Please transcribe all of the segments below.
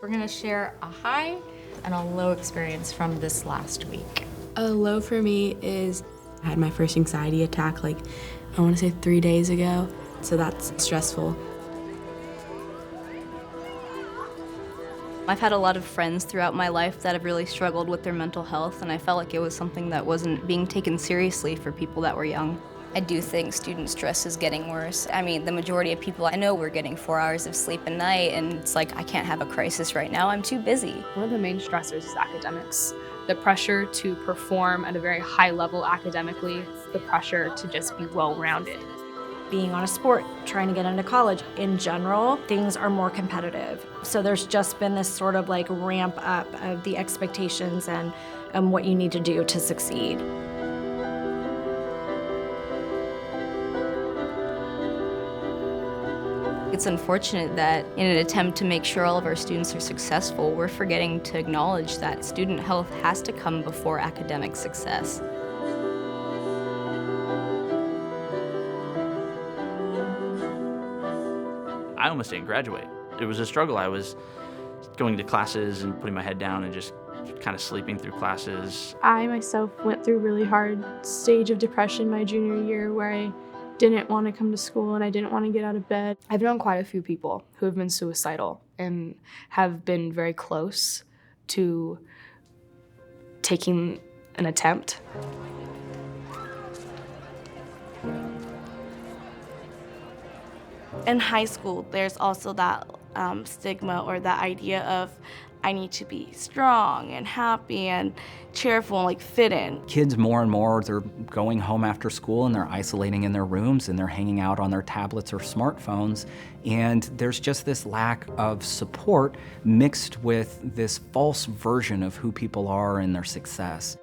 We're gonna share a high and a low experience from this last week. A low for me is I had my first anxiety attack like, I want to say 3 days ago, so that's stressful. I've had a lot of friends throughout my life that have really struggled with their mental health, and I felt like it was something that wasn't being taken seriously for people that were young. I do think student stress is getting worse. I mean, the majority of people I know we're getting 4 hours of sleep a night, and it's like, I can't have a crisis right now, I'm too busy. One of the main stressors is academics. The pressure to perform at a very high level academically, the pressure to just be well-rounded. Being on a sport, trying to get into college. In general, things are more competitive. So there's just been this sort of like ramp up of the expectations and what you need to do to succeed. It's unfortunate that in an attempt to make sure all of our students are successful, we're forgetting to acknowledge that student health has to come before academic success. I almost didn't graduate. It was a struggle. I was going to classes and putting my head down and just kind of sleeping through classes. I myself went through a really hard stage of depression my junior year where I didn't want to come to school and I didn't want to get out of bed. I've known quite a few people who have been suicidal and have been very close to taking an attempt. In high school, there's also that stigma or that idea of I need to be strong and happy and cheerful and like fit in. Kids more and more, they're going home after school and they're isolating in their rooms and they're hanging out on their tablets or smartphones. And there's just this lack of support mixed with this false version of who people are and their success.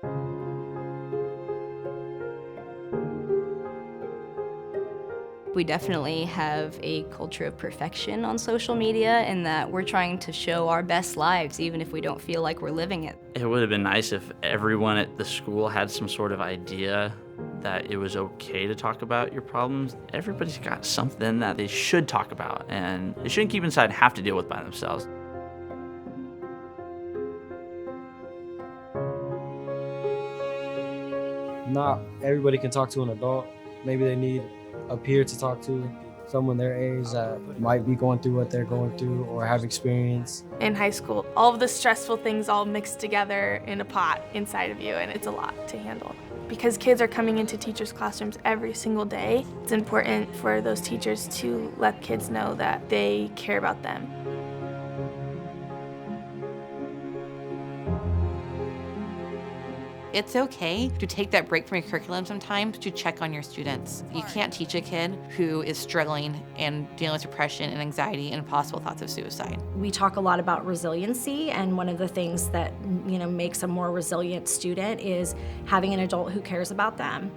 We definitely have a culture of perfection on social media, in that we're trying to show our best lives even if we don't feel like we're living it. It would have been nice if everyone at the school had some sort of idea that it was okay to talk about your problems. Everybody's got something that they should talk about, and they shouldn't keep inside and have to deal with by themselves. Not everybody can talk to an adult. Maybe they need a peer to talk to, someone their age that might be going through what they're going through or have experience. In high school, all of the stressful things all mixed together in a pot inside of you, and it's a lot to handle. Because kids are coming into teachers' classrooms every single day, it's important for those teachers to let kids know that they care about them. It's okay to take that break from your curriculum sometimes to check on your students. You can't teach a kid who is struggling and dealing with depression and anxiety and possible thoughts of suicide. We talk a lot about resiliency, and one of the things that makes a more resilient student is having an adult who cares about them.